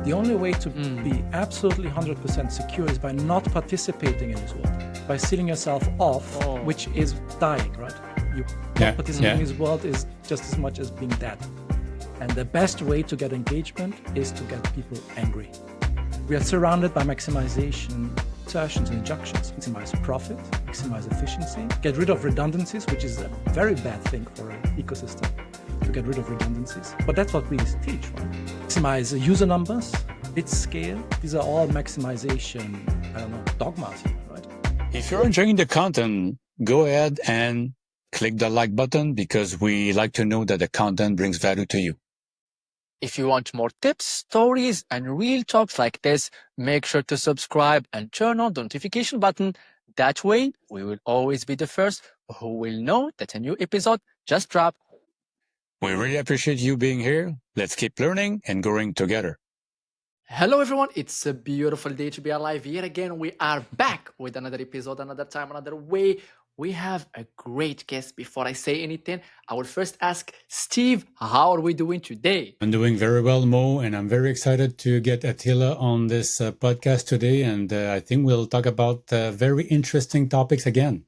The only way to Mm. be absolutely 100% secure is by not participating in this world, by sealing yourself off, Oh. which is dying, right? You Yeah, not participating yeah. in this world is just as much as being dead. And the best way to get engagement is to get people angry. We are surrounded by maximization assertions and injunctions. Maximize profit, maximize efficiency, get rid of redundancies, which is a very bad thing for an ecosystem, to get rid of redundancies. But that's what we teach, right? Maximize user numbers, bit scale. These are all maximization, dogmas here, right? If you're enjoying the content, go ahead and click the like button because we like to know that the content brings value to you. If you want more tips, stories, and real talks like this, make sure to subscribe and turn on the notification button. That way, we will always be the first who will know that a new episode just dropped. We really appreciate you being here. Let's keep learning and growing together. Hello everyone, it's a beautiful day to be alive. Yet again, we are back with another episode, another time, another way. We have a great guest. Before I say anything, I will first ask Steve, how are we doing today? I'm doing very well, Mo, and I'm very excited to get Attila on this podcast today. And I think we'll talk about very interesting topics again.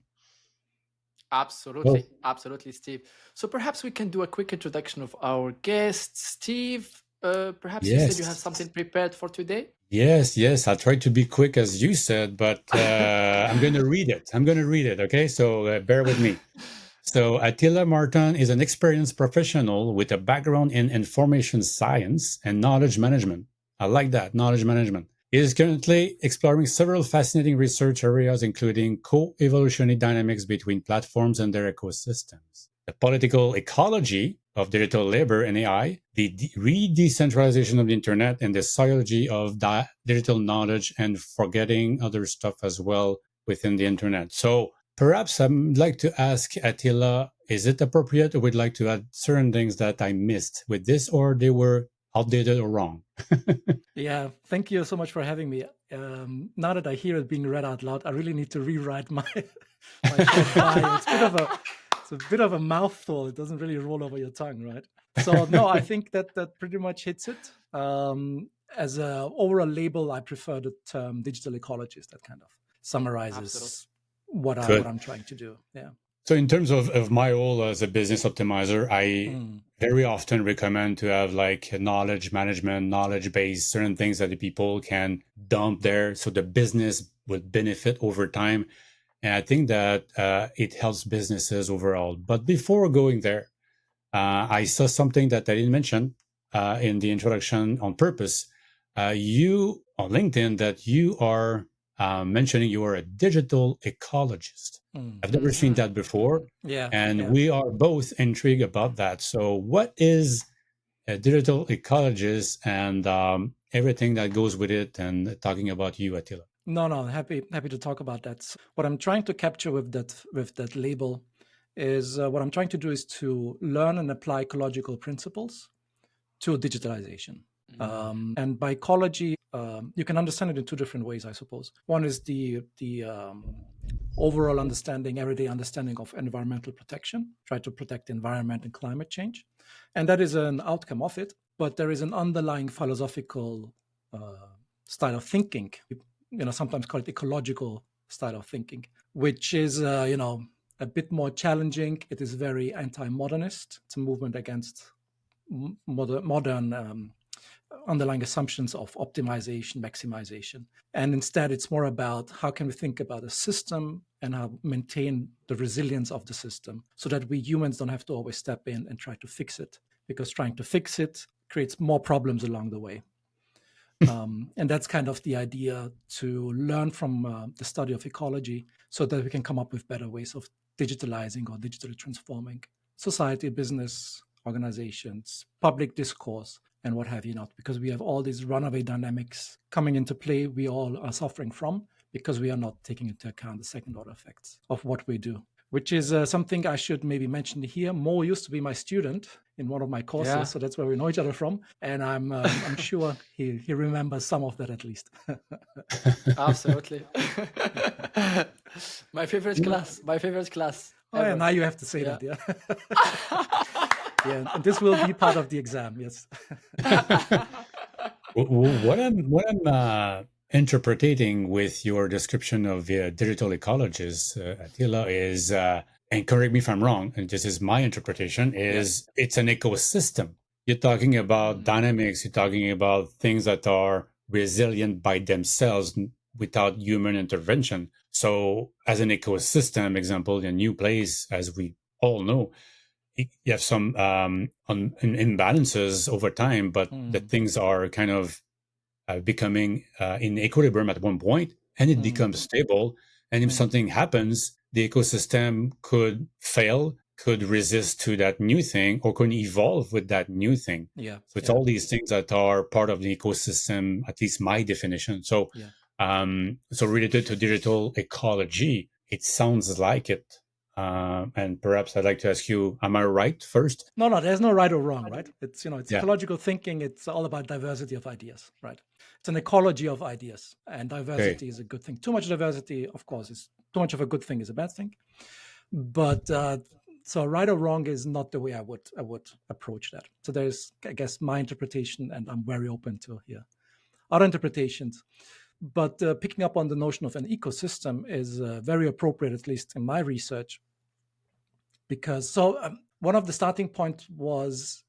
Absolutely, absolutely, Steve. So perhaps we can do a quick introduction of our guest, Steve. Perhaps you said you have Yes. something prepared for today. Yes. I'll try to be quick as you said, but I'm going to read it. Okay. So bear with me. So Attila Martin is an experienced professional with a background in information science and knowledge management. I like that, knowledge management. He is currently exploring several fascinating research areas, including co-evolutionary dynamics between platforms and their ecosystems, the political ecology of digital labor and AI, the re-decentralization of the internet, and the sociology of digital knowledge, and forgetting other stuff as well within the internet. So perhaps I'd like to ask Attila, is it appropriate or would like to add certain things that I missed with this or they were outdated or wrong? Yeah, thank you so much for having me. Now that I hear it being read out loud, I really need to rewrite my short bio. It's a bit of a mouthful. It doesn't really roll over your tongue, right? So no, I think that pretty much hits it. As a overall label, I prefer the term digital ecologist. That kind of summarizes what I'm trying to do. Yeah. So in terms of my role as a business optimizer, I very often recommend to have like knowledge management, knowledge base, certain things that the people can dump there so the business would benefit over time. And I think that it helps businesses overall. But before going there, I saw something that I didn't mention in the introduction on purpose. You on LinkedIn that you are mentioning you are a digital ecologist. I've never seen that before. Yeah. And we are both intrigued about that. So what is a digital ecologist and everything that goes with it, and talking about you, Attila? No, happy to talk about that. What I'm trying to capture with that label is what I'm trying to do is to learn and apply ecological principles to digitalization. And by ecology, you can understand it in two different ways, I suppose. One is the overall understanding, everyday understanding of environmental protection, try to protect the environment and climate change. And that is an outcome of it, but there is an underlying philosophical style of thinking, sometimes call it ecological style of thinking, which is, a bit more challenging. It is very anti-modernist. It's a movement against modern underlying assumptions of optimization, maximization. And instead, it's more about how can we think about a system and how maintain the resilience of the system so that we humans don't have to always step in and try to fix it, because trying to fix it creates more problems along the way. And that's kind of the idea, to learn from the study of ecology so that we can come up with better ways of digitalizing or digitally transforming society, business, organizations, public discourse, and what have you not, because we have all these runaway dynamics coming into play we all are suffering from because we are not taking into account the second order effects of what we do, which is something I should maybe mention here. Mo used to be my student in one of my courses, so that's where we know each other from, and I'm sure he remembers some of that at least. Absolutely. My favorite class. Oh, yeah, now you have to say that, yeah. Yeah, and this will be part of the exam, yes. What I'm interpreting with your description of digital ecologies, Attila, is, and correct me if I'm wrong, and this is my interpretation, Yeah. is it's an ecosystem. You're talking about dynamics. You're talking about things that are resilient by themselves without human intervention. So, as an ecosystem example, a new place, as we all know, you have some imbalances over time, but the things are kind of becoming in equilibrium at one point, and it becomes stable. And if something happens, the ecosystem could fail, could resist to that new thing, or could evolve with that new thing. Yeah, So it's yeah, all these things that are part of the ecosystem, at least my definition. So, yeah. so related to digital ecology, it sounds like it. And perhaps I'd like to ask you, am I right first? No, there's no right or wrong, right? It's Yeah. ecological thinking. It's all about diversity of ideas, right? It's an ecology of ideas, and Okay. diversity is a good thing. Too much diversity, of course, is too much of a good thing is a bad thing. But so right or wrong is not the way I would approach that. So there's, I guess, my interpretation, and I'm very open to hear other interpretations. But picking up on the notion of an ecosystem is very appropriate, at least in my research, because one of the starting points was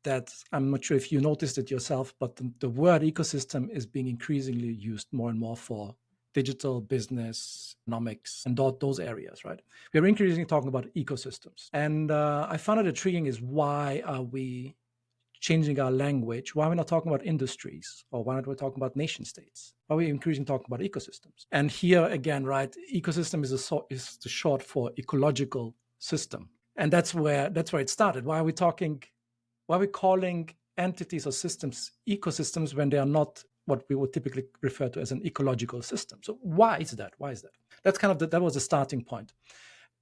that I'm not sure if you noticed it yourself, but the word ecosystem is being increasingly used more and more for digital business, economics, and those areas, right? We're increasingly talking about ecosystems. And I found it intriguing is why are we changing our language? Why are we not talking about industries? Or why not we talking about nation states? Why are we increasingly talking about ecosystems? And here again, right, ecosystem is the short for ecological system. And that's where it started. Why are we calling entities or systems ecosystems when they are not what we would typically refer to as an ecological system? So why is that? That's kind of that was the starting point.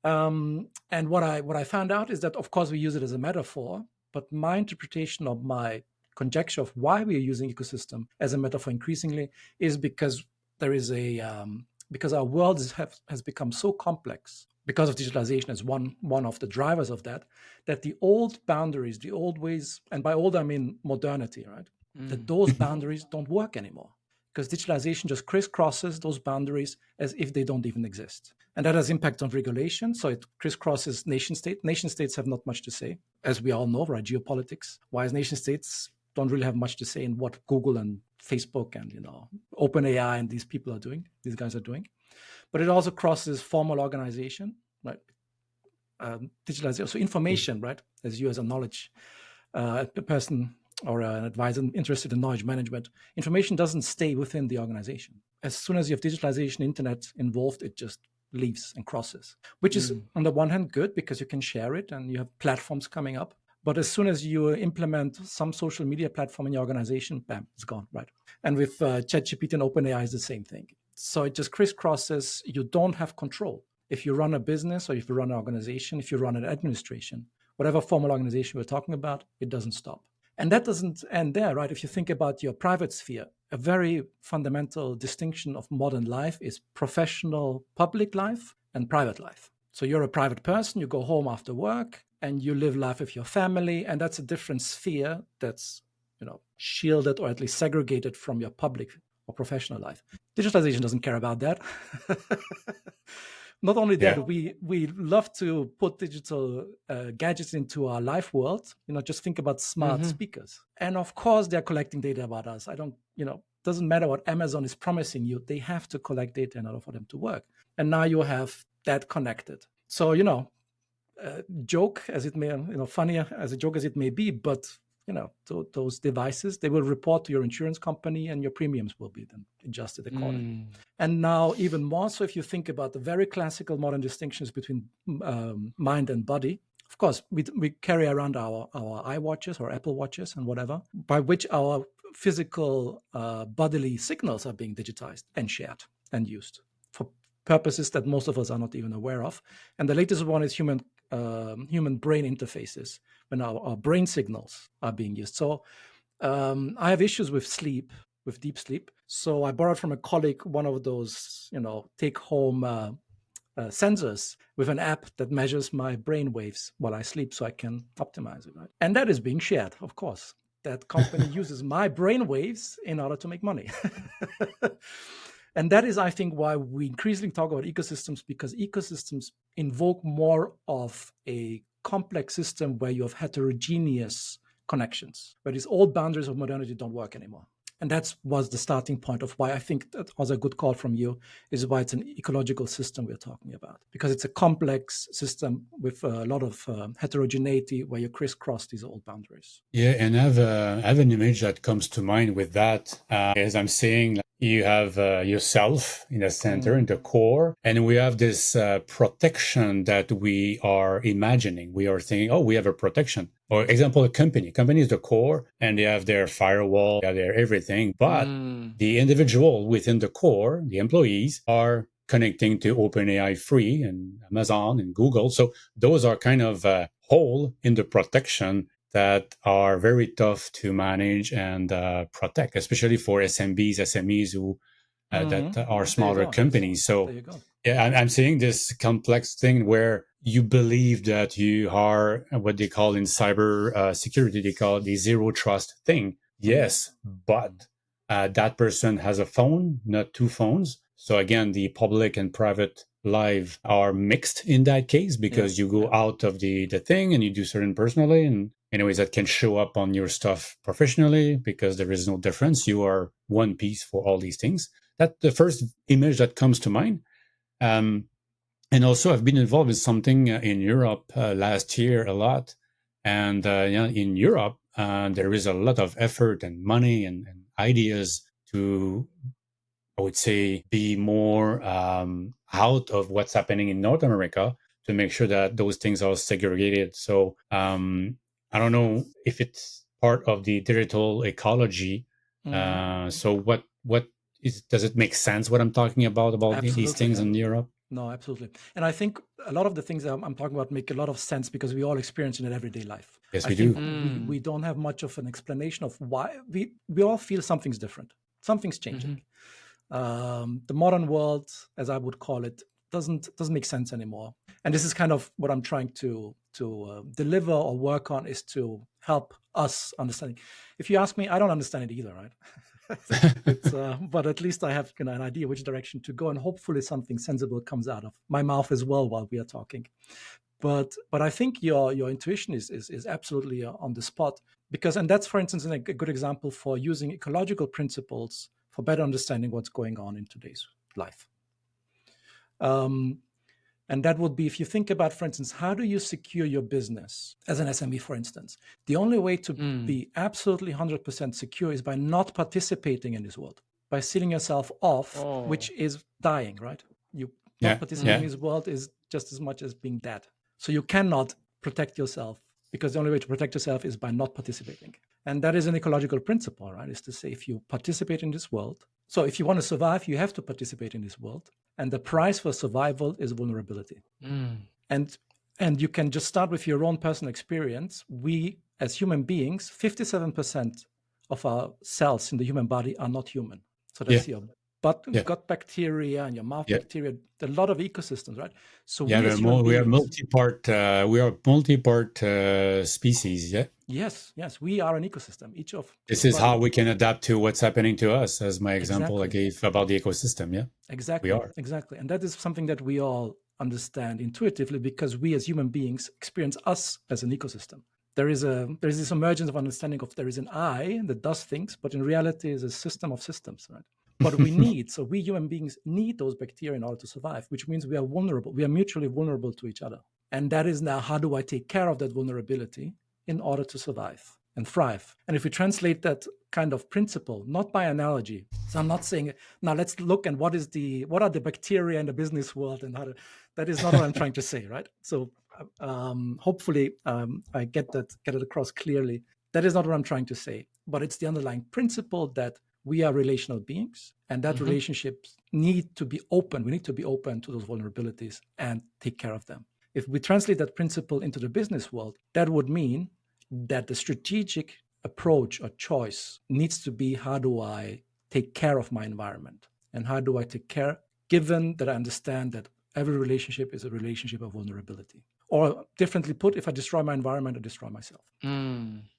And what I found out is that, of course, we use it as a metaphor, but my interpretation of my conjecture of why we are using ecosystem as a metaphor increasingly is because there is because our world has become so complex because of digitalization as one of the drivers of that the old boundaries, the old ways, and by old I mean modernity, right? That those boundaries don't work anymore because digitalization just crisscrosses those boundaries as if they don't even exist. And that has impact on regulation. So it crisscrosses nation state. Nation states have not much to say, as we all know, right? Geopolitics. Whereas nation states don't really have much to say in what Google and Facebook and OpenAI and these guys are doing. But it also crosses formal organization, right? Digitalization, so information, right? As you as a knowledge a person or an advisor interested in knowledge management, information doesn't stay within the organization. As soon as you have digitalization, internet involved, it just leaves and crosses, which is on the one hand good because you can share it and you have platforms coming up. But as soon as you implement some social media platform in your organization, bam, it's gone, right? And with ChatGPT and OpenAI is the same thing. So it just crisscrosses. You don't have control. If you run a business or if you run an organization, if you run an administration, whatever formal organization we're talking about, it doesn't stop. And that doesn't end there, right? If you think about your private sphere, a very fundamental distinction of modern life is professional public life and private life. So you're a private person, you go home after work and you live life with your family, and that's a different sphere that's shielded or at least segregated from your public or professional life. Digitalization doesn't care about that. Not only that, Yeah. we love to put digital gadgets into our life world. Just think about smart speakers, and of course they're collecting data about us. I don't, doesn't matter what Amazon is promising you; they have to collect data in order for them to work. And now you have that connected. So joke as it may, funnier as a joke as it may be, but those devices, they will report to your insurance company and your premiums will be then adjusted accordingly. And now even more so, if you think about the very classical modern distinctions between mind and body, of course, we carry around our iWatches or Apple Watches and whatever, by which our physical bodily signals are being digitized and shared and used for purposes that most of us are not even aware of. And the latest one is human brain interfaces, when our brain signals are being used. So I have issues with sleep, with deep sleep. So I borrowed from a colleague one of those, take-home sensors with an app that measures my brain waves while I sleep, so I can optimize it. Right? And that is being shared, of course. that company uses my brain waves in order to make money. And that is, I think, why we increasingly talk about ecosystems, because ecosystems invoke more of a complex system where you have heterogeneous connections, where these old boundaries of modernity don't work anymore. And that was the starting point of why I think that was a good call from you, is why it's an ecological system we're talking about, because it's a complex system with a lot of heterogeneity where you crisscross these old boundaries. Yeah, and I have an image that comes to mind with that. As I'm saying, like, you have yourself in the center, in the core, and we have this protection that we are imagining. We are thinking, oh, we have a protection. For example, a company. Company is the core, and they have their firewall, they have their everything. But the individual within the core, the employees, are connecting to OpenAI free and Amazon and Google. So those are kind of a hole in the protection that are very tough to manage and protect, especially for SMBs, SMEs who that are smaller companies. Yes. So There you go. yeah, I'm seeing this complex thing where you believe that you are what they call in cyber security, they call it the zero trust thing. Yes, but that person has a phone, not two phones. So again, the public and private life are mixed in that case, because you go out of the thing and you do certain personally, and anyways, that can show up on your stuff professionally, because there is no difference. You are one piece for all these things. That's the first image that comes to mind. And also, I've been involved with something in Europe last year a lot. And in Europe, there is a lot of effort and money and ideas to, I would say, be more out of what's happening in North America, to make sure that those things are segregated. So I don't know if it's part of the digital ecology. So what does it make sense what I'm talking about these things in Europe? No, absolutely. And I think a lot of the things that I'm talking about make a lot of sense, because we all experience it in everyday life. Yes, I we think do. we don't have much of an explanation of why. We all feel something's different. Something's changing. The modern world, as I would call it, doesn't make sense anymore. And this is kind of what I'm trying to deliver or work on, is to help us understand. If you ask me, I don't understand it either, right? But at least I have an idea which direction to go, and hopefully something sensible comes out of my mouth as well while we are talking. But I think your intuition is absolutely on the spot, because, and that's, for instance, a good example for using ecological principles for better understanding what's going on in today's life. And that would be, if you think about, for instance, how do you secure your business as an SME, for instance? The only way to be absolutely 100% secure is by not participating in this world, by sealing yourself off, which is dying, right? You not participating in this world is just as much as being dead. So you cannot protect yourself, because the only way to protect yourself is by not participating. And that is an ecological principle, right? Is to say, if you participate in this world, so if you want to survive, you have to participate in this world. And the price for survival is vulnerability. And you can just start with your own personal experience. We, as human beings, 57% of our cells in the human body are not human. So that's your gut bacteria and your mouth bacteria, a lot of ecosystems, right? So we as human beings, we are multi-part species. Yeah. Yes, we are an ecosystem. This is how we can adapt to what's happening to us, as my example I gave about the ecosystem. Yeah. Exactly. We are. Exactly. And that is something that we all understand intuitively, because we as human beings experience us as an ecosystem. There's this emergence of understanding of there is an I that does things, but in reality is a system of systems, right? But we human beings need those bacteria in order to survive, which means we are vulnerable. We are mutually vulnerable to each other. And that is now, how do I take care of that vulnerability in order to survive and thrive? And if we translate that kind of principle, not by analogy, so I'm not saying, now let's look at what are the bacteria in the business world, and that is not what I'm trying to say, right? So hopefully I get it across clearly. That is not what I'm trying to say, but it's the underlying principle that we are relational beings, and that relationships need to be open. We need to be open to those vulnerabilities and take care of them. If we translate that principle into the business world, that would mean that the strategic approach or choice needs to be, how do I take care of my environment? And how do I take care, given that I understand that every relationship is a relationship of vulnerability? Or differently put, if I destroy my environment, I destroy myself.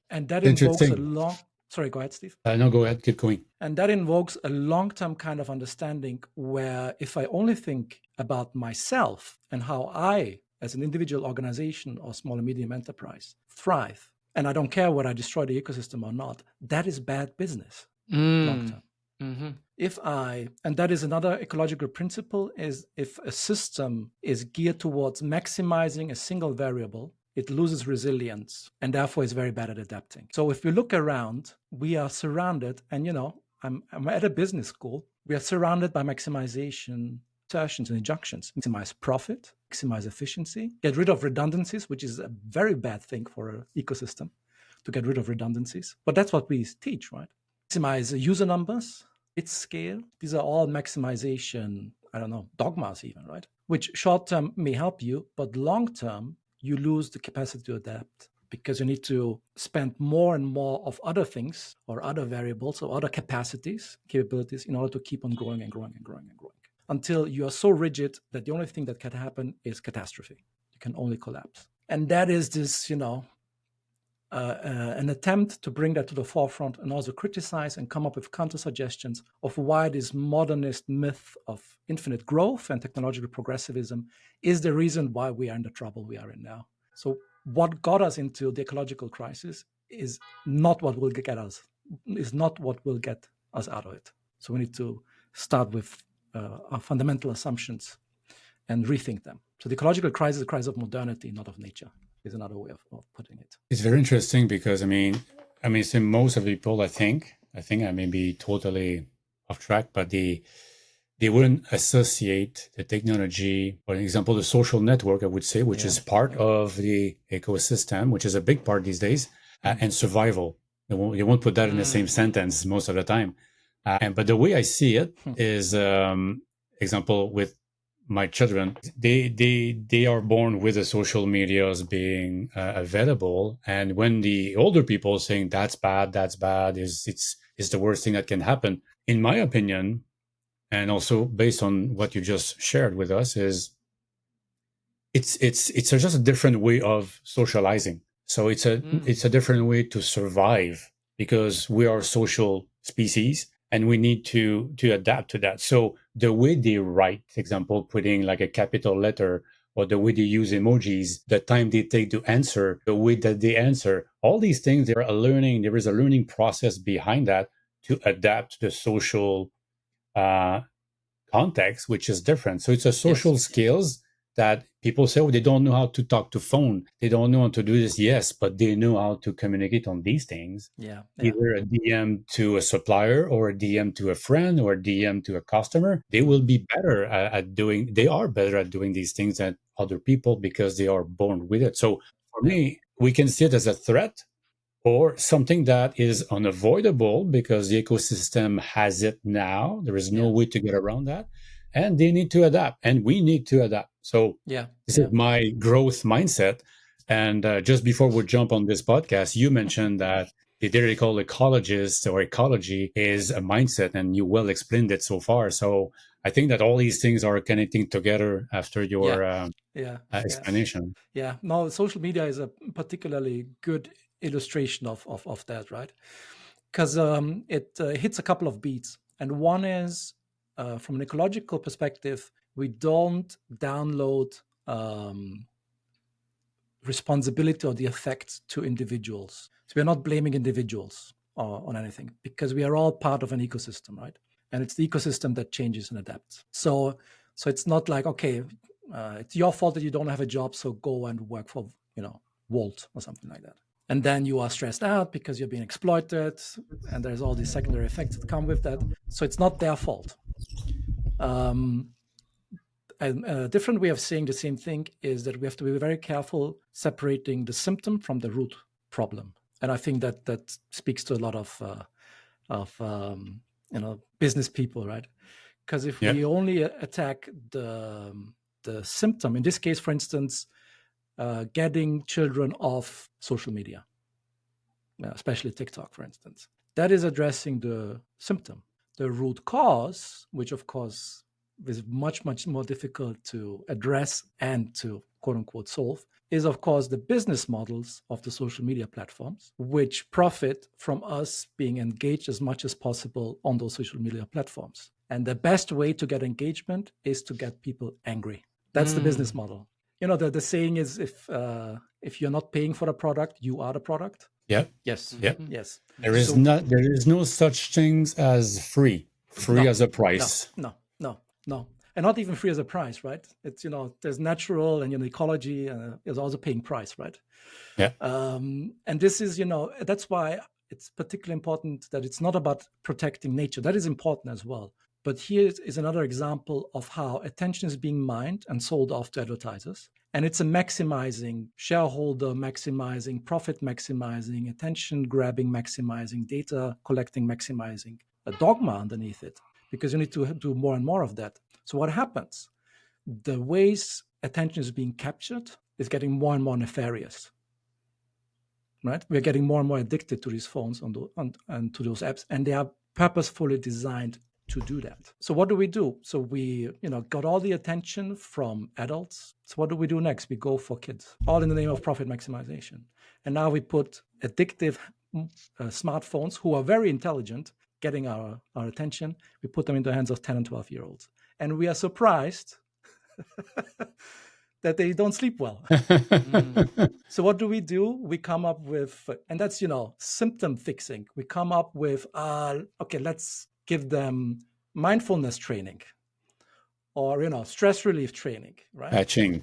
And that invokes a Interesting. long, sorry, go ahead, Steve. No, go ahead, keep going. And that invokes a long-term kind of understanding where if I only think about myself and how I, as an individual organization or small and medium enterprise, thrive, and I don't care whether I destroy the ecosystem or not, that is bad business long-term. If I, and that is another ecological principle, is if a system is geared towards maximizing a single variable, it loses resilience and therefore is very bad at adapting. So if we look around, we are surrounded, and I'm at a business school, we are surrounded by maximization assertions and injunctions. Maximize profit, maximize efficiency, get rid of redundancies, which is a very bad thing for an ecosystem, to get rid of redundancies. But that's what we teach, right? Maximize user numbers, its scale. These are all maximization, dogmas even, right? Which short term may help you, but long term, you lose the capacity to adapt because you need to spend more and more of other things or other variables or other capabilities in order to keep on growing and growing and growing and growing until you are so rigid that the only thing that can happen is catastrophe. You can only collapse. And that is this, an attempt to bring that to the forefront and also criticize and come up with counter suggestions of why this modernist myth of infinite growth and technological progressivism is the reason why we are in the trouble we are in now. So what got us into the ecological crisis is not what will get us out of it. So we need to start with our fundamental assumptions and rethink them. So the ecological crisis is a crisis of modernity, not of nature, is another way of putting it. It's very interesting because so most of the people, I think I may be totally off track, but they wouldn't associate the technology, for example, the social network, I would say, which is part of the ecosystem, which is a big part these days, and survival. They won't put that in the same sentence most of the time. But the way I see it is, example, with my children, they are born with the social medias being available, and when the older people saying that's bad, is the worst thing that can happen, in my opinion, and also based on what you just shared with us, is it's just a different way of socializing. So it's a different way to survive because we are social species and we need to adapt to that. So the way they write, for example, putting like a capital letter, or the way they use emojis, the time they take to answer, the way that they answer, all these things, there is a learning process behind that to adapt to the social context, which is different. So it's a social skills that people say, oh, they don't know how to talk to phone. They don't know how to do this. Yes, but they know how to communicate on these things. Either a DM to a supplier or a DM to a friend or a DM to a customer. They will be better they are better at doing these things than other people because they are born with it. So for me, we can see it as a threat or something that is unavoidable because the ecosystem has it now. There is no way to get around that. And they need to adapt, and we need to adapt. So this is my growth mindset. And just before we jump on this podcast, you mentioned that the theoretical ecologist or ecology is a mindset, and you well explained it so far. So I think that all these things are connecting together after your explanation. No, social media is a particularly good illustration of that, right? Because it hits a couple of beats. And one is, from an ecological perspective, we don't download responsibility or the effects to individuals. So we're not blaming individuals on anything because we are all part of an ecosystem, right? And it's the ecosystem that changes and adapts. So it's not like, okay, it's your fault that you don't have a job, so go and work for, Walt or something like that. And then you are stressed out because you're being exploited, and there's all these secondary effects that come with that. So it's not their fault. A different way of saying the same thing is that we have to be very careful separating the symptom from the root problem. And I think that speaks to a lot of business people, right? Because if we only attack the symptom, in this case, for instance, getting children off social media, especially TikTok, for instance, that is addressing the symptom. The root cause, which of course is much, much more difficult to address and to quote unquote solve is, of course, the business models of the social media platforms, which profit from us being engaged as much as possible on those social media platforms. And the best way to get engagement is to get people angry. That's the business model. You know, the saying is, if you're not paying for the product, you are the product. Yep. Yes. Yep. Yes. There is no such things as free as a price. No. And not even free as a price, right? It's, you know, there's natural and, you know, ecology is also paying price, right? Yeah. And this is, you know, that's why it's particularly important that it's not about protecting nature. That is important as well. But here is another example of how attention is being mined and sold off to advertisers. And it's a maximizing, shareholder maximizing, profit maximizing, attention grabbing, maximizing, data collecting, maximizing, a dogma underneath it, because you need to do more and more of that. So what happens? The ways attention is being captured is getting more and more nefarious. Right? We're getting more and more addicted to these phones and to those apps, and they are purposefully designed to do that. So what do? So we, you know, got all the attention from adults. So what do we do next? We go for kids, all in the name of profit maximization. And now we put addictive smartphones, who are very intelligent, getting our attention. We put them in the hands of 10 and 12-year-olds. And we are surprised that they don't sleep well. So what do? We come up with, and that's, you know, symptom fixing. We come up with, okay, let's give them mindfulness training, or, you know, stress relief training, right? Patching.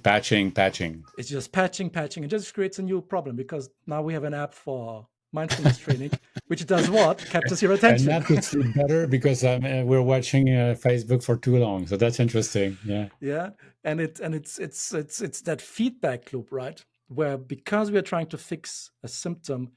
It's just patching. It just creates a new problem, because now we have an app for mindfulness training, which does what? Captures your attention. And that would sleep better because we're watching Facebook for too long. So that's interesting. Yeah. Yeah, and it's that feedback loop, right? Where, because we are trying to fix a symptom,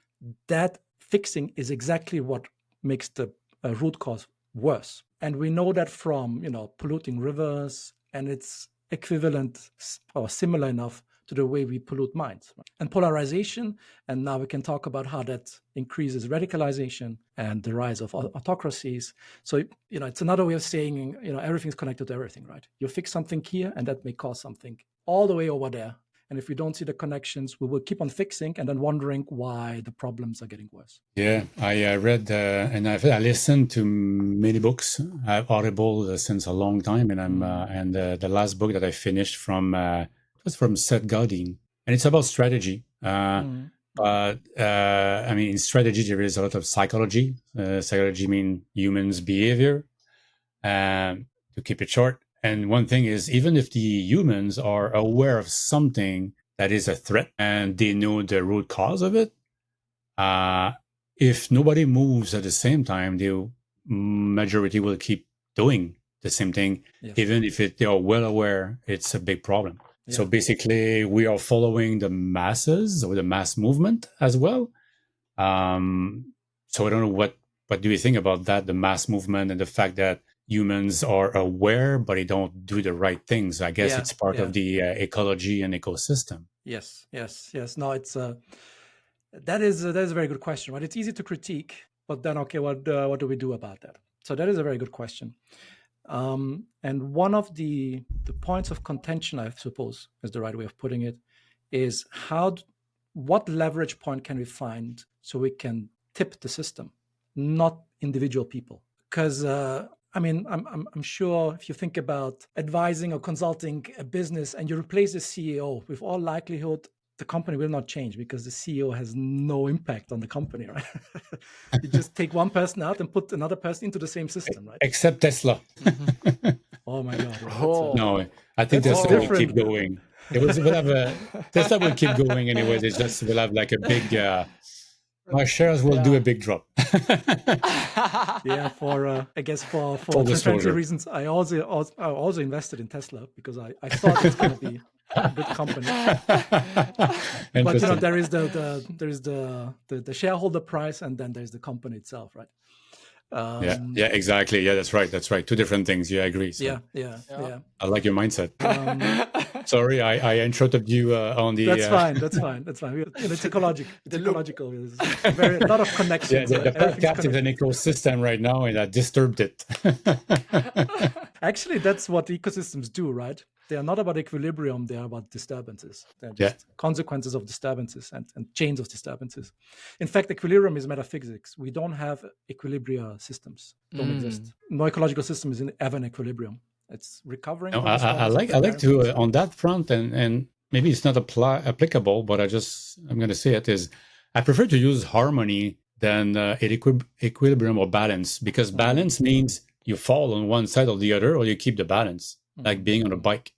that fixing is exactly what makes the root cause worse. And we know that from, you know, polluting rivers, and it's equivalent or similar enough to the way we pollute minds. And polarization, and now we can talk about how that increases radicalization and the rise of autocracies. So, you know, it's another way of saying, you know, everything's connected to everything, right? You fix something here, and that may cause something all the way over there. And if we don't see the connections, we will keep on fixing and then wondering why the problems are getting worse. Yeah, I read and I listened to many books. I have Audible since a long time, and and the last book that I finished was from Seth Godin, and it's about strategy. But I mean, in strategy there is a lot of psychology. Psychology means humans' behavior. To keep it short. And one thing is, even if the humans are aware of something that is a threat and they know the root cause of it, if nobody moves at the same time, the majority will keep doing the same thing, even if they are well aware it's a big problem. Yeah. So basically, we are following the masses or the mass movement as well. So I don't know what do you think about that, the mass movement and the fact that humans are aware, but they don't do the right things. I guess it's part of the ecology and ecosystem. Yes. No, it's that is a very good question, right? It's easy to critique, but then, okay, what do we do about that? So that is a very good question. And one of the points of contention, I suppose, is the right way of putting it, is what leverage point can we find so we can tip the system, not individual people? Because I mean, I'm sure if you think about advising or consulting a business and you replace the CEO, with all likelihood, the company will not change, because the CEO has no impact on the company, right? You just take one person out and put another person into the same system, right? Except Tesla. Oh my God! No, I think Tesla will keep going. Tesla will keep going anyways. It just will have like a big. My shares will do a big drop. Yeah, I guess for transparency reasons, I also invested in Tesla, because I thought it's going to be a good company. But you know, there is the shareholder price, and then there's the company itself, right? Yeah, exactly. Yeah, that's right. Two different things. Yeah, I agree. So. Yeah. I like your mindset. Sorry, I interrupted you on the. That's fine. It's ecological. There's a lot of connections. Yeah, the podcast is an ecosystem right now, and I disturbed it. Actually, that's what ecosystems do, right? They are not about equilibrium, they are about disturbances. They're Yeah. just consequences of disturbances and chains of disturbances. In fact, equilibrium is metaphysics. We don't have equilibria systems, don't exist. No ecological system is ever in equilibrium. It's recovering No, from I disturbance and like preparing for to disturbance. on that front, and maybe it's not applicable, but I'm going to say it is. I prefer to use harmony than equilibrium or balance, because balance means you fall on one side or the other, or you keep the balance, like being on a bike.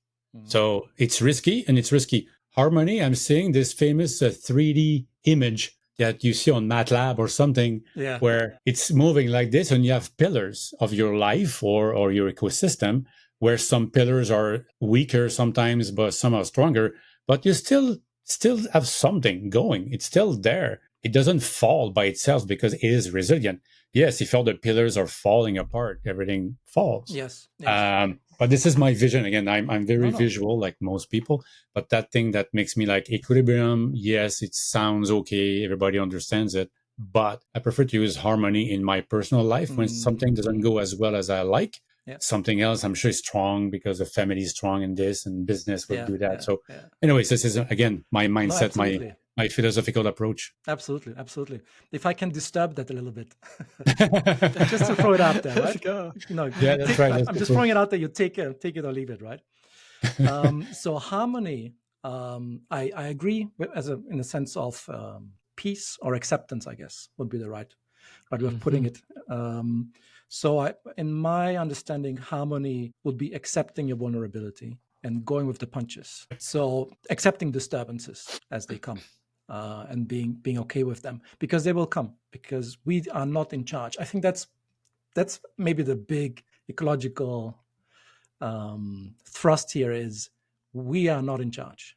So it's risky, and it's risky. Harmony, I'm seeing this famous 3D image that you see on MATLAB or something, Yeah. where it's moving like this, and you have pillars of your life or your ecosystem, where some pillars are weaker sometimes, but some are stronger. But you still have something going. It's still there. It doesn't fall by itself because it is resilient. Yes, if all the pillars are falling apart, everything falls. Yes. Yes. But this is my vision. Again, I'm very No. visual, like most people. But that thing that makes me like equilibrium, yes, it sounds okay. Everybody understands it. But I prefer to use harmony in my personal life when something doesn't go as well as I like. Yeah. Something else, I'm sure, is strong because the family is strong in this, and business will do that. So, yeah. anyways, this is again my mindset, absolutely. my philosophical approach. Absolutely. If I can disturb that a little bit, just to throw it out there, right? Yeah, that's right. I'm just throwing it out there. You take it or leave it, right? So harmony, I agree with, in a sense of peace or acceptance, I guess would be the right way of putting it. So in my understanding, harmony would be accepting your vulnerability and going with the punches. So accepting disturbances as they come. And being okay with them, because they will come, because we are not in charge. I think that's maybe the big ecological thrust here is we are not in charge.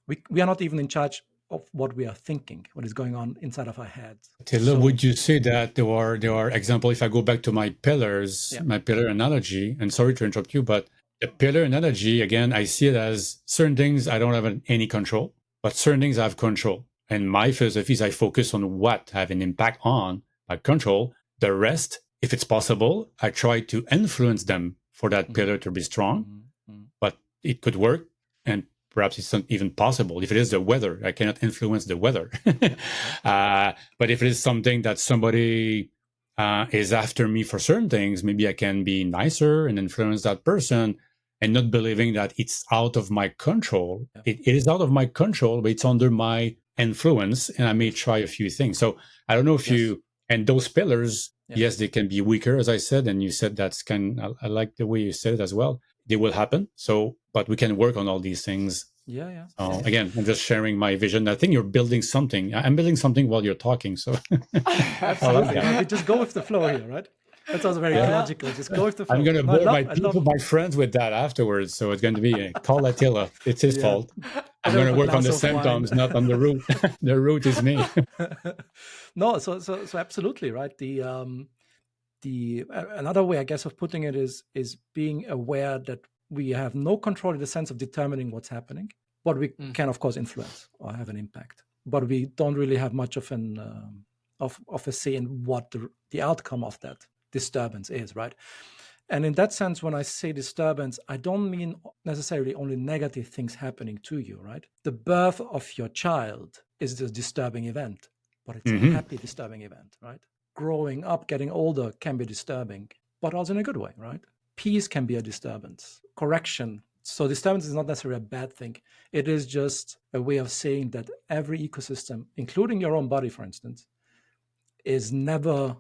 We are not even in charge of what we are thinking, what is going on inside of our heads. Attila, would you say that there are examples? If I go back to my pillars, my pillar analogy, and sorry to interrupt you, but the pillar analogy, again, I see it as certain things I don't have any control, but certain things I have control. And my philosophy is I focus on what have an impact on my control. The rest, if it's possible, I try to influence them for that pillar to be strong, but it could work, and perhaps it's not even possible. If it is the weather, I cannot influence the weather. But if it is something that somebody is after me for certain things, maybe I can be nicer and influence that person, and not believing that it's out of my control. It is out of my control, but it's under my influence, and I may try a few things. So I don't know if and those pillars, yes, they can be weaker, as I said, and you said I like the way you said it as well. They will happen. So, but we can work on all these things. So again, I'm just sharing my vision. I think you're building something. I'm building something while you're talking. So absolutely, we just go with the flow here, right? That's also very ecological. Just go with the flow. I'm going to bore my friends with that afterwards. So it's going to be call Attila. It's his fault. I'm going to work on the symptoms, not on the root. The root is me. No, so absolutely right. The another way, I guess, of putting it is being aware that we have no control in the sense of determining what's happening, but we can, of course, influence or have an impact. But we don't really have much of an of a say in what the outcome of that disturbance is, right? And in that sense, when I say disturbance, I don't mean necessarily only negative things happening to you, right? The birth of your child is a disturbing event, but it's a happy disturbing event, right? Growing up, getting older can be disturbing, but also in a good way, right? Peace can be a disturbance. Correction. So disturbance is not necessarily a bad thing. It is just a way of saying that every ecosystem, including your own body, for instance, is never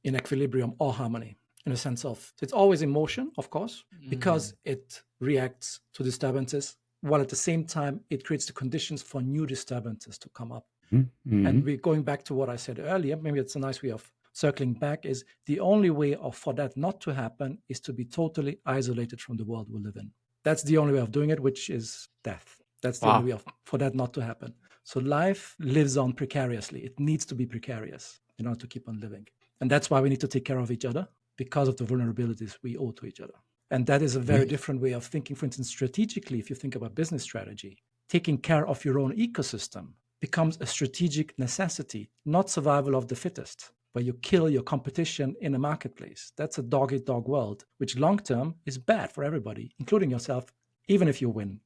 in equilibrium or harmony, in a sense of it's always in motion, of course, because it reacts to disturbances, while at the same time it creates the conditions for new disturbances to come up. And we're going back to what I said earlier, maybe it's a nice way of circling back, is the only way for that not to happen is to be totally isolated from the world we live in. That's the only way of doing it, which is death. That's the only way for that not to happen. So life lives on precariously. It needs to be precarious in order to keep on living. And that's why we need to take care of each other, because of the vulnerabilities we owe to each other. And that is a very different way of thinking. For instance, strategically, if you think about business strategy, taking care of your own ecosystem becomes a strategic necessity, not survival of the fittest, where you kill your competition in a marketplace. That's a dog-eat-dog world, which long-term is bad for everybody, including yourself, even if you win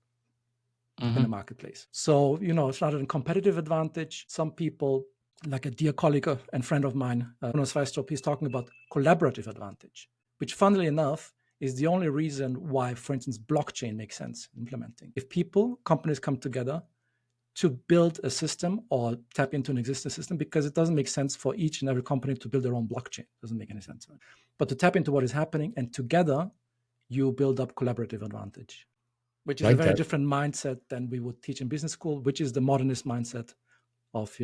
in the marketplace. So, it's not a competitive advantage. Some people, like a dear colleague and friend of mine, Jonas Weistrup, he's talking about collaborative advantage, which funnily enough is the only reason why, for instance, blockchain makes sense implementing. If companies come together to build a system or tap into an existing system, because it doesn't make sense for each and every company to build their own blockchain. It doesn't make any sense. But to tap into what is happening, and together you build up collaborative advantage, which is a very different mindset than we would teach in business school, which is the modernist mindset of,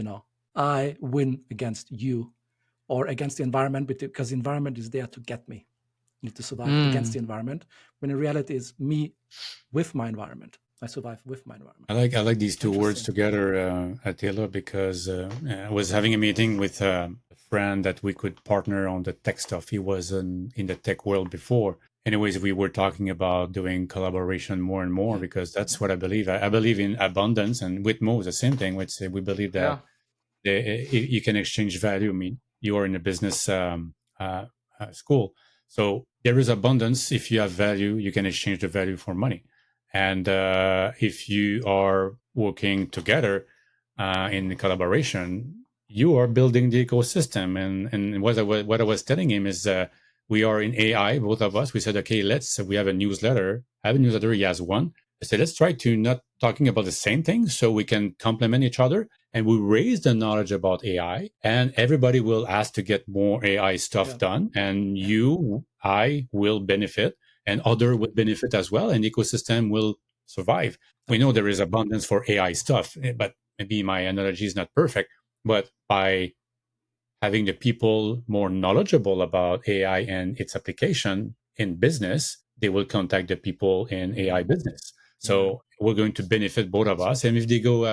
I win against you or against the environment, because the environment is there to get me. You need to survive against the environment, when in reality it's me with my environment. I survive with my environment. I like these two words together, Attila, because I was having a meeting with a friend that we could partner on the tech stuff. He was in the tech world before. Anyways, we were talking about doing collaboration more and more, because that's what I believe. I believe in abundance, and with Mo, the same thing. We believe that you can exchange value. I mean, you are in a business school, so there is abundance. If you have value, you can exchange the value for money. And if you are working together in collaboration, you are building the ecosystem. And what I was telling him is we are in AI, both of us. We said, okay, we have a newsletter. I have a newsletter. He has one. I said, let's try to not talking about the same thing so we can complement each other. And we raise the knowledge about AI, and everybody will ask to get more AI stuff done. And I will benefit, and other will benefit as well, and ecosystem will survive. We know there is abundance for AI stuff, but maybe my analogy is not perfect. But by having the people more knowledgeable about AI and its application in business, they will contact the people in AI business. So we're going to benefit both of us. And if they go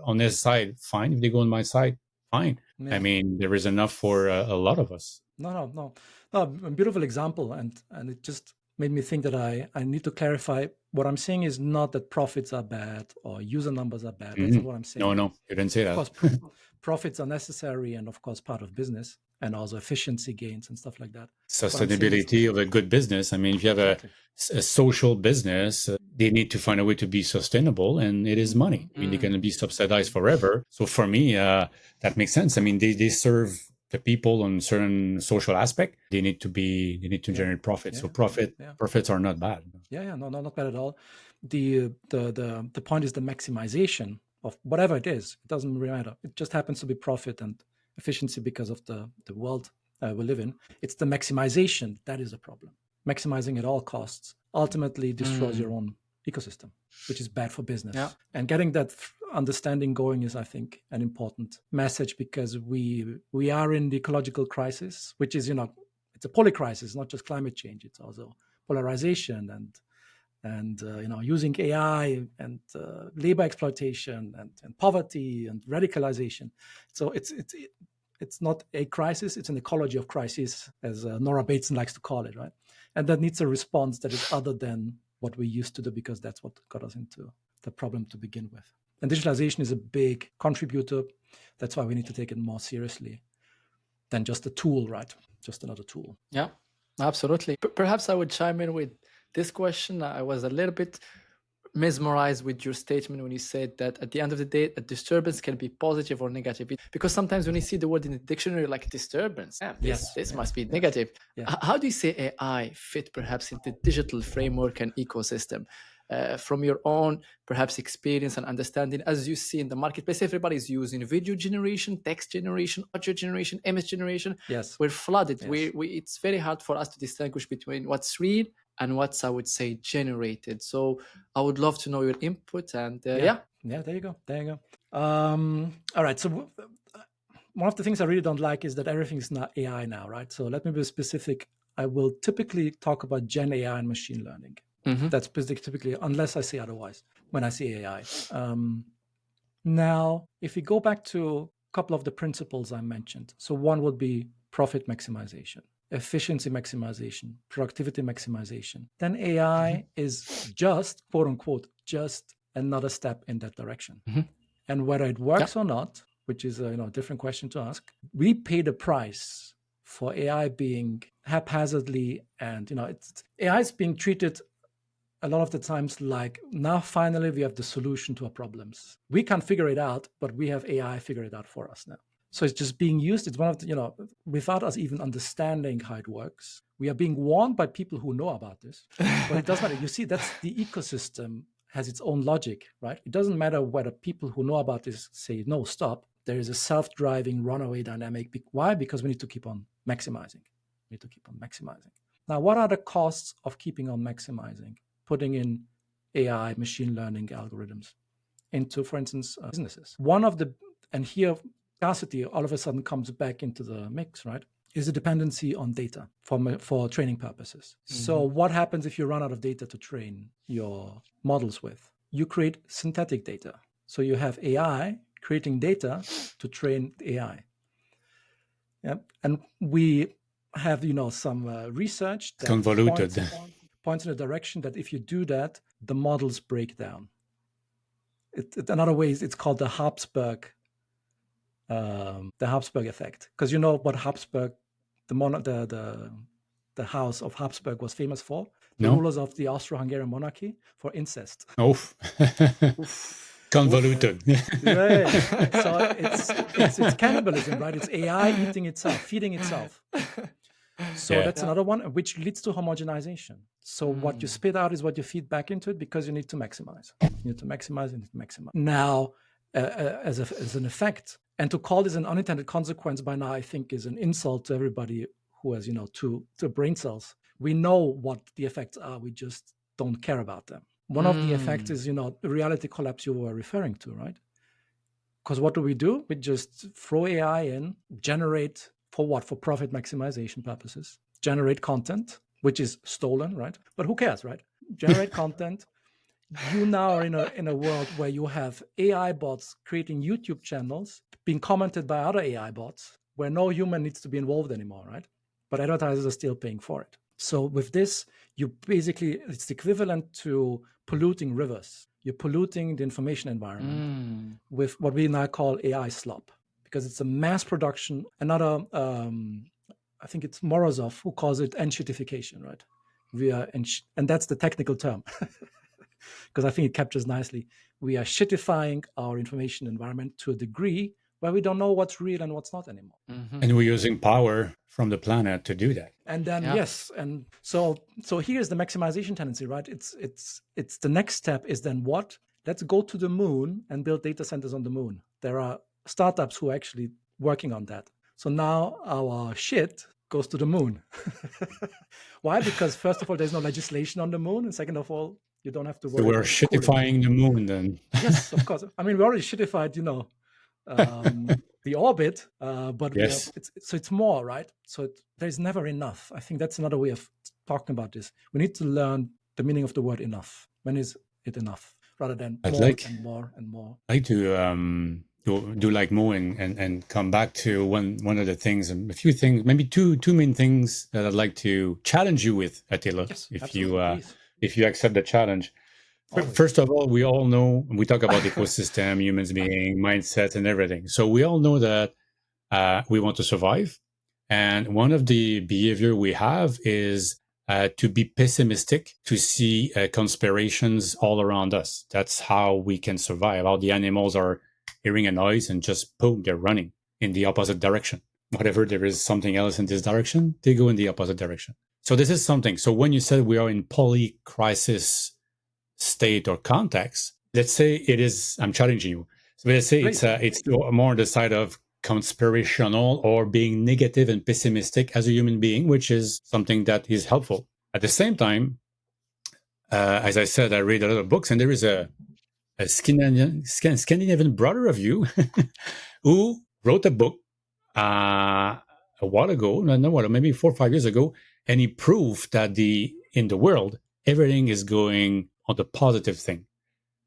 on his side, fine. If they go on my side, fine. I mean, there is enough for a lot of us. No, a beautiful example, and it just made me think that I need to clarify. What I'm saying is not that profits are bad or user numbers are bad. That's not what I'm saying. No, you didn't say that. Of course, profits are necessary and of course part of business, and also efficiency gains and stuff like that. Sustainability of a good business. I mean, if you have a social business, they need to find a way to be sustainable, and it is money. I mean, they're going to be subsidized forever. So for me, that makes sense. I mean, they serve the people on certain social aspect. They need to generate profit. So profits are not bad. No, not bad at all. The point is the maximization of whatever it is. It doesn't really matter. It just happens to be profit and efficiency because of the world we live in. It's the maximization that is a problem. Maximizing at all costs ultimately destroys your own ecosystem, which is bad for business. And getting that understanding going is, I think, an important message, because we are in the ecological crisis, which is, it's a polycrisis, not just climate change. It's also polarization and using AI and labor exploitation and poverty and radicalization. So it's not a crisis; it's an ecology of crises, as Nora Bateson likes to call it, right? And that needs a response that is other than what we used to do, because that's what got us into the problem to begin with. And digitalization is a big contributor. That's why we need to take it more seriously than just a tool, right? Just another tool. Yeah, absolutely. Perhaps I would chime in with this question. I was a little bit mesmerized with your statement when you said that at the end of the day, a disturbance can be positive or negative. Because sometimes when you see the word in the dictionary, like disturbance, this must be negative. How do you say AI fit perhaps in the digital framework and ecosystem? From your own perhaps experience and understanding, as you see in the marketplace, everybody's using video generation, text generation, audio generation, image generation. Yes, we're flooded. It's very hard for us to distinguish between what's real and what's, I would say, generated. So I would love to know your input. And there you go. All right. So one of the things I really don't like is that everything's not AI now, right? So let me be specific. I will typically talk about Gen AI and machine learning. That's typically, unless I say otherwise, when I say AI. Now, if we go back to a couple of the principles I mentioned, so one would be profit maximization, efficiency maximization, productivity maximization. Then AI is just, quote unquote, just another step in that direction. And whether it works or not, which is a different question to ask. We pay the price for AI being haphazardly, and AI is being treated a lot of the times like, now finally we have the solution to our problems. We can't figure it out, but we have AI figure it out for us now. So it's just being used. It's one of the, without us even understanding how it works. We are being warned by people who know about this, but it doesn't matter. You see, that's the ecosystem has its own logic, right? It doesn't matter whether people who know about this say, no, stop. There is a self-driving runaway dynamic. Why? Because we need to keep on maximizing. We need to keep on maximizing. Now, what are the costs of keeping on maximizing? Putting in AI, machine learning algorithms into, for instance, businesses. And here scarcity all of a sudden comes back into the mix, right? Is a dependency on data for training purposes. So what happens if you run out of data to train your models with? You create synthetic data. So you have AI creating data to train AI. Yeah. And we have, some research that Convoluted. points in a direction that if you do that, the models break down. In other ways, it's called the Habsburg effect, because you know what Habsburg, the house of Habsburg was famous for? The No? rulers of the Austro-Hungarian monarchy, for incest. Oof. Convoluted. Yeah. So it's cannibalism, right? It's AI eating itself, feeding itself. So that's another one, which leads to homogenization. So what you spit out is what you feed back into it, because you need to maximize. You need to maximize. Now, as an effect, and to call this an unintended consequence by now, I think, is an insult to everybody who has, two brain cells. We know what the effects are. We just don't care about them. One of the effects is, the reality collapse you were referring to, right? Because what do? We just throw AI in, generate for what? For profit maximization purposes. Generate content, which is stolen, right? But who cares, right? Generate content. You now are in a world where you have AI bots creating YouTube channels being commented by other AI bots, where no human needs to be involved anymore, right? But advertisers are still paying for it. So with this, it's equivalent to polluting rivers. You're polluting the information environment with what we now call AI slop, because it's a mass production. Another, I think it's Morozov who calls it enshittification, right? And that's the technical term, because I think it captures nicely. We are shittifying our information environment to a degree where we don't know what's real and what's not anymore. And we're using power from the planet to do that. And then yes, and so here's the maximization tendency, right? It's the next step is then what? Let's go to the moon and build data centers on the moon. There are startups who are actually working on that. So now our shit goes to the moon. Why? Because first of all, there's no legislation on the moon, and second of all, you don't have to worry. So we're about shitifying the moon then. Yes, of course. I mean, we already shitified, the orbit, but yes. It's more, right? So there's never enough. I think that's another way of talking about this. We need to learn the meaning of the word enough. When is it enough? Rather than more and more. I'd like to do like Mo and come back to one of the things, and a few things, maybe two main things that I'd like to challenge you with, Attila, yes, if you accept the challenge. Always. First of all, we all know, we talk about ecosystem, humans being, mindset, and everything. So we all know that we want to survive. And one of the behavior we have is to be pessimistic, to see conspirations all around us. That's how we can survive. All the animals are hearing a noise and just boom, they're running in the opposite direction. Whatever there is something else in this direction, they go in the opposite direction. So this is something. So when you said we are in poly-crisis state or context, let's say it is, I'm challenging you. So let's say it's more on the side of conspirational or being negative and pessimistic as a human being, which is something that is helpful. At the same time, as I said, I read a lot of books, and there is a Scandinavian brother of you who wrote a book a while ago, maybe 4 or 5 years ago, and he proved that in the world, everything is going on the positive thing.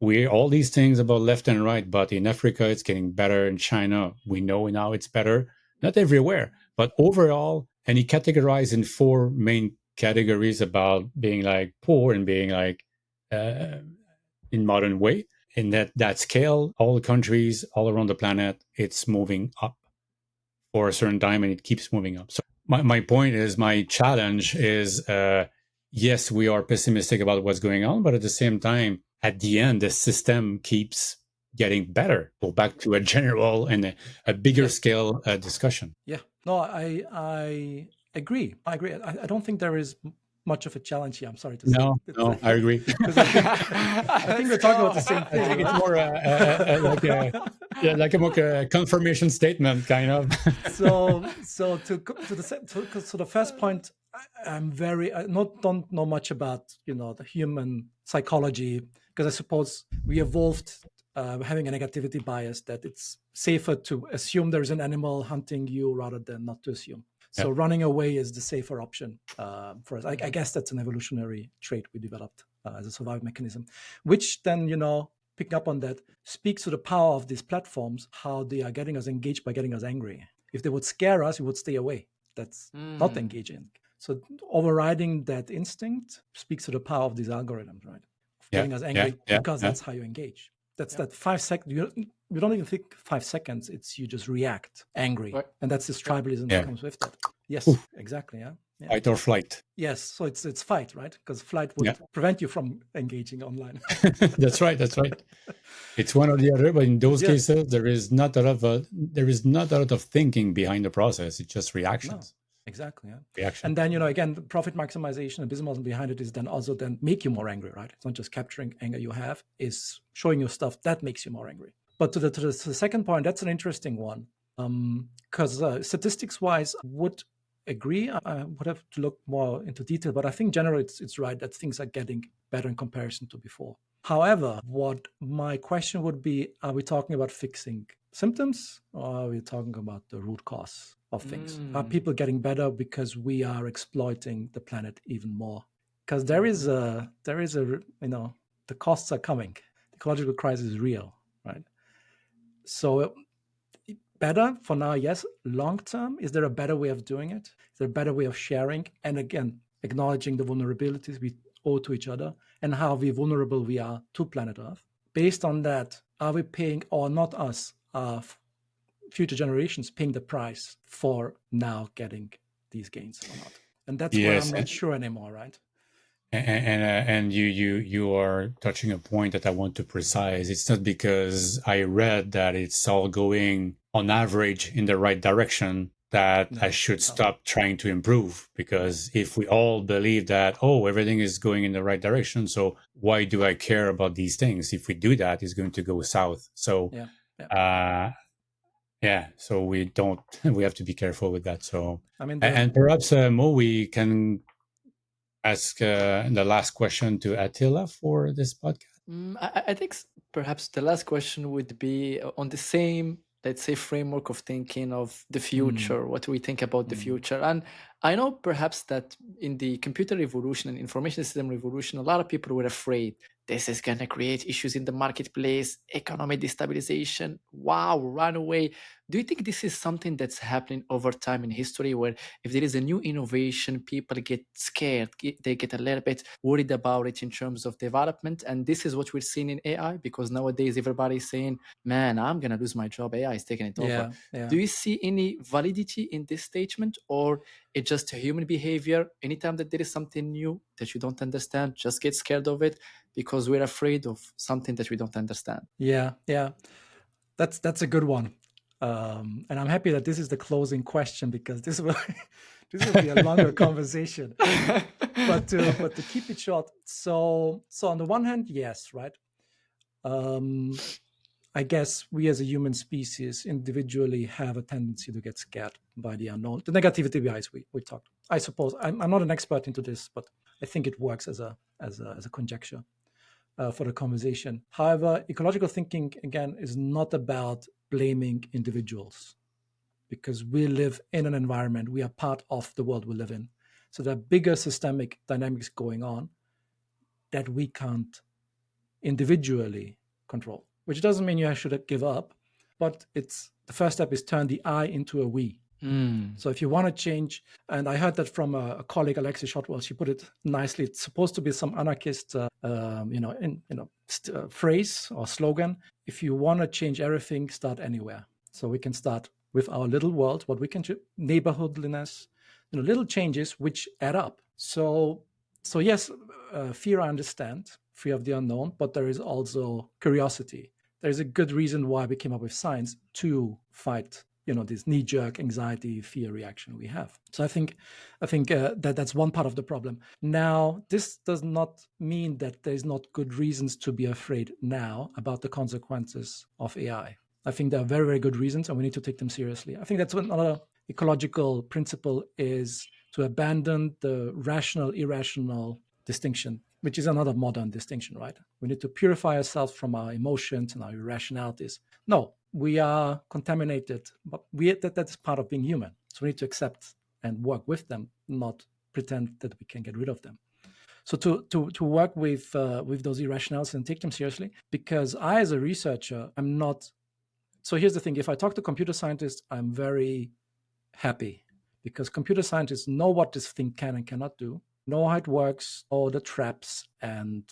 All these things about left and right, but in Africa, it's getting better. In China, we know now it's better. Not everywhere, but overall, and he categorized in 4 main categories about being like poor and being like in modern way. in that scale, all countries all around the planet, it's moving up for a certain time, and it keeps moving up. So my point is, my challenge is, yes, we are pessimistic about what's going on, but at the same time, at the end, the system keeps getting better. Go back to a general and a bigger scale discussion. Yeah, no, I agree. I agree. I don't think there is much of a challenge here. I'm sorry to say, No, I agree. because I think we're talking about the same thing. I think it's right? more like a confirmation statement, kind of. So to the first point, I'm very don't know much about the human psychology, because I suppose we evolved having a negativity bias that it's safer to assume there's an animal hunting you rather than not to assume. So running away is the safer option for us. I guess that's an evolutionary trait we developed as a survival mechanism, which then, picking up on that, speaks to the power of these platforms, how they are getting us engaged by getting us angry. If they would scare us, we would stay away. That's not engaging. So overriding that instinct speaks to the power of these algorithms, right? Of getting us angry, because that's how you engage. That's that 5 seconds. You don't even think 5 seconds. It's you just react angry, and that's this tribalism that comes with that. Yes, exactly. Yeah. Fight or flight. Yes, so it's fight, right? Because flight would prevent you from engaging online. That's right. It's one or the other, but in those cases, there is not a lot of thinking behind the process. It's just reactions. No, exactly. Yeah. Reaction. And then again, the profit maximization and business model behind it is then also make you more angry, right? It's not just capturing anger you have; it's showing you stuff that makes you more angry. But to the second point, that's an interesting one, because statistics-wise, would agree. I would have to look more into detail, but I think generally it's right that things are getting better in comparison to before. However, what my question would be, are we talking about fixing symptoms, or are we talking about the root cause of things? Are people getting better because we are exploiting the planet even more? Because there is a the costs are coming. The ecological crisis is real, right? So better for now, yes. Long term, is there a better way of doing it? Is there a better way of sharing? And again, acknowledging the vulnerabilities we owe to each other and how vulnerable we are to planet Earth. Based on that, are we paying, or not us, future generations paying the price for now getting these gains or not? And that's where I'm not sure anymore, right? And you are touching a point that I want to precise. It's not because I read that it's all going on average in the right direction that I should stop trying to improve. Because if we all believe that, everything is going in the right direction, so why do I care about these things? If we do that, it's going to go south. So so we have to be careful with that. So and perhaps Mo, we can ask the last question to Attila for this podcast. I think perhaps the last question would be on the same, let's say, framework of thinking of the future, what we think about the future. And I know perhaps that in the computer revolution and information system revolution, a lot of people were afraid this is going to create issues in the marketplace, economic destabilization. Wow, run away. Do you think this is something that's happening over time in history, where if there is a new innovation, people get scared, they get a little bit worried about it in terms of development? And this is what we're seeing in AI, because nowadays everybody's saying, man, I'm going to lose my job. AI is taking it over. Do you see any validity in this statement, or it's just a human behavior? Anytime that there is something new that you don't understand, just get scared of it because we're afraid of something that we don't understand. Yeah. That's a good one. And I'm happy that this is the closing question, because this will be a longer conversation. But to keep it short, so on the one hand, yes, right. I guess we as a human species individually have a tendency to get scared by the unknown, the negativity bias we talked. I suppose I'm not an expert into this, but I think it works as a conjecture for the conversation. However, ecological thinking, again, is not about blaming individuals, because we live in an environment, we are part of the world we live in. So there are bigger systemic dynamics going on that we can't individually control, which doesn't mean you should give up, but it's the first step is turn the I into a we. So if you want to change, and I heard that from a colleague, Alexi Shotwell, she put it nicely. It's supposed to be some anarchist, phrase or slogan. If you want to change everything, start anywhere. So we can start with our little world, what we can do, neighborhoodliness, little changes which add up. So yes, fear, I understand, fear of the unknown, but there is also curiosity. There's a good reason why we came up with science to fight this knee-jerk anxiety, fear reaction we have. So I think that's one part of the problem. Now, this does not mean that there's not good reasons to be afraid now about the consequences of AI. I think there are very, very good reasons, and we need to take them seriously. I think that's another ecological principle is to abandon the rational, irrational distinction, which is another modern distinction, right? We need to purify ourselves from our emotions and our irrationalities. No, we are contaminated, but that's part of being human. So we need to accept and work with them, not pretend that we can get rid of them. So to work with those irrationalities and take them seriously, because I, as a researcher, I'm not. So here's the thing: if I talk to computer scientists, I'm very happy because computer scientists know what this thing can and cannot do, know how it works, know the traps, and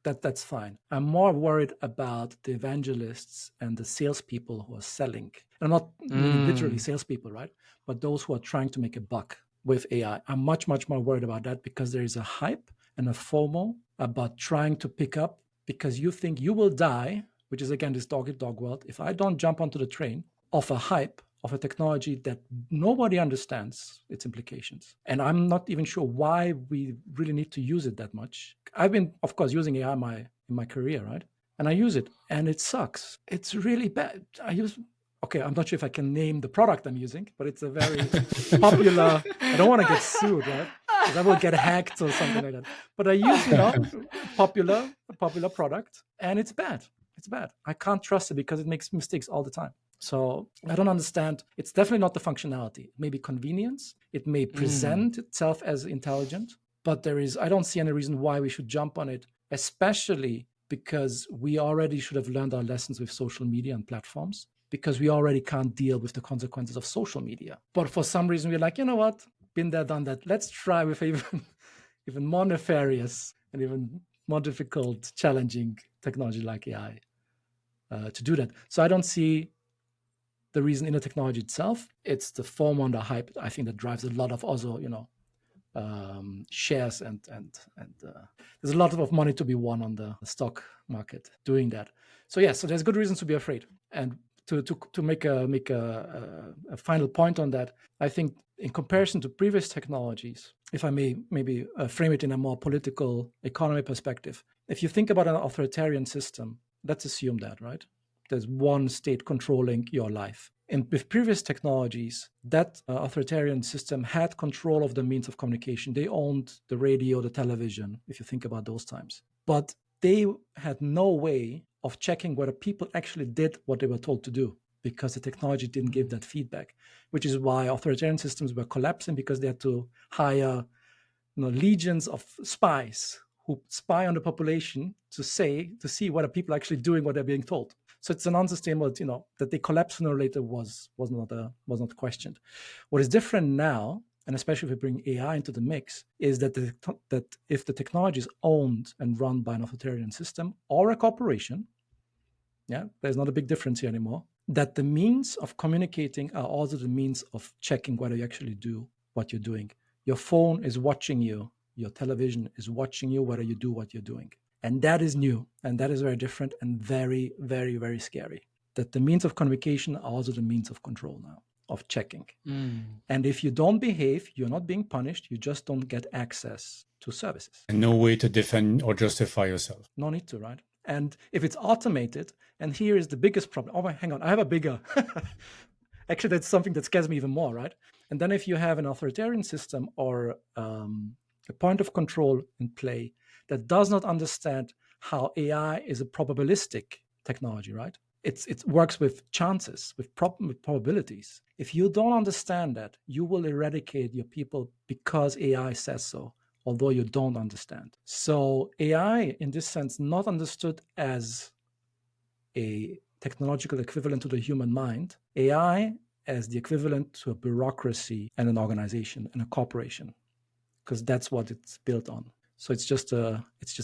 that's fine. I'm more worried about the evangelists and the salespeople who are selling. I'm not meaning literally salespeople, right? But those who are trying to make a buck with AI. I'm much, much more worried about that because there is a hype and a FOMO about trying to pick up because you think you will die, which is again this dog eat dog world. If I don't jump onto the train of a hype of a technology that nobody understands its implications. And I'm not even sure why we really need to use it that much. I've been, of course, using AI in my career, right? And I use it, and it sucks. It's really bad. I'm not sure if I can name the product I'm using, but it's a very popular, I don't want to get sued, right? Because I will get hacked or something like that. But I use, popular product, and it's bad. It's bad. I can't trust it because it makes mistakes all the time. So I don't understand. It's definitely not the functionality. It may be convenience. It may present itself as intelligent, but I don't see any reason why we should jump on it, especially because we already should have learned our lessons with social media and platforms, because we already can't deal with the consequences of social media. But for some reason, we're like, you know what? Been there, done that. Let's try with even more nefarious and even more difficult, challenging technology like AI to do that. So I don't see the reason in the technology itself. It's the form on the hype, I think, that drives a lot of also, shares and there's a lot of money to be won on the stock market doing that. So yes, so there's good reasons to be afraid. And to make a final point on that, I think in comparison to previous technologies, if I may maybe frame it in a more political economy perspective, if you think about an authoritarian system, let's assume that, right? There's one state controlling your life. And with previous technologies, that authoritarian system had control of the means of communication. They owned the radio, the television, if you think about those times. But they had no way of checking whether people actually did what they were told to do because the technology didn't give that feedback, which is why authoritarian systems were collapsing, because they had to hire legions of spies who spy on the population to see whether people are actually doing what they're being told. So it's an unsustainable, that they collapse sooner or later was not questioned. What is different now, and especially if we bring AI into the mix, is that that if the technology is owned and run by an authoritarian system or a corporation, there's not a big difference here anymore, that the means of communicating are also the means of checking whether you actually do what you're doing. Your phone is watching you. Your television is watching you, whether you do what you're doing. And that is new, and that is very different and very, very, very scary. That the means of communication are also the means of control now, of checking. And if you don't behave, you're not being punished. You just don't get access to services. And no way to defend or justify yourself. No need to, right? And if it's automated, and here is the biggest problem. Oh, hang on, I have a bigger. Actually, that's something that scares me even more, right? And then if you have an authoritarian system or a point of control in play that does not understand how AI is a probabilistic technology, right? It works with chances, with probabilities. If you don't understand that, you will eradicate your people because AI says so, although you don't understand. So AI, in this sense, not understood as a technological equivalent to the human mind. AI as the equivalent to a bureaucracy and an organization and a corporation, because that's what it's built on. So it's just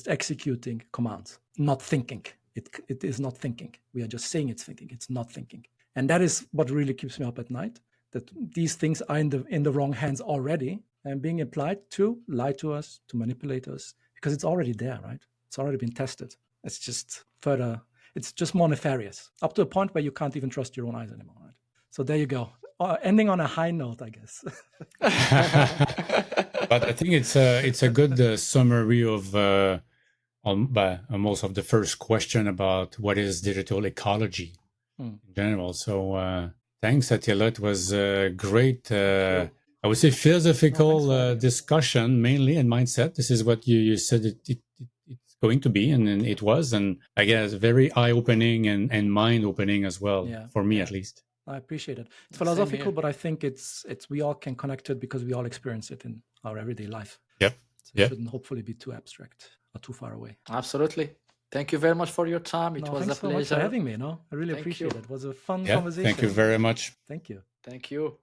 executing commands, not thinking. It is not thinking. We are just saying it's thinking. It's not thinking, and that is what really keeps me up at night. That these things are in the wrong hands already and being applied to lie to us, to manipulate us, because it's already there, right? It's already been tested. It's just further. It's just more nefarious, up to a point where you can't even trust your own eyes anymore, right? So there you go. Ending on a high note, I guess. But I think it's a good summary of most of the first question about what is digital ecology in general. So thanks, Attila. It was a great, I would say, philosophical discussion, mainly, and mindset. This is what you said it's going to be, and it was, and I guess very eye-opening and mind-opening as well, for me at least. I appreciate it. It's philosophical, but I think it's we all can connect it because we all experience it in our everyday life. Yep. So it shouldn't hopefully be too abstract or too far away. Absolutely. Thank you very much for your time. It was a pleasure. Thanks so much for having me. I really appreciate it. It was a fun conversation. Thank you very much. Thank you. Thank you.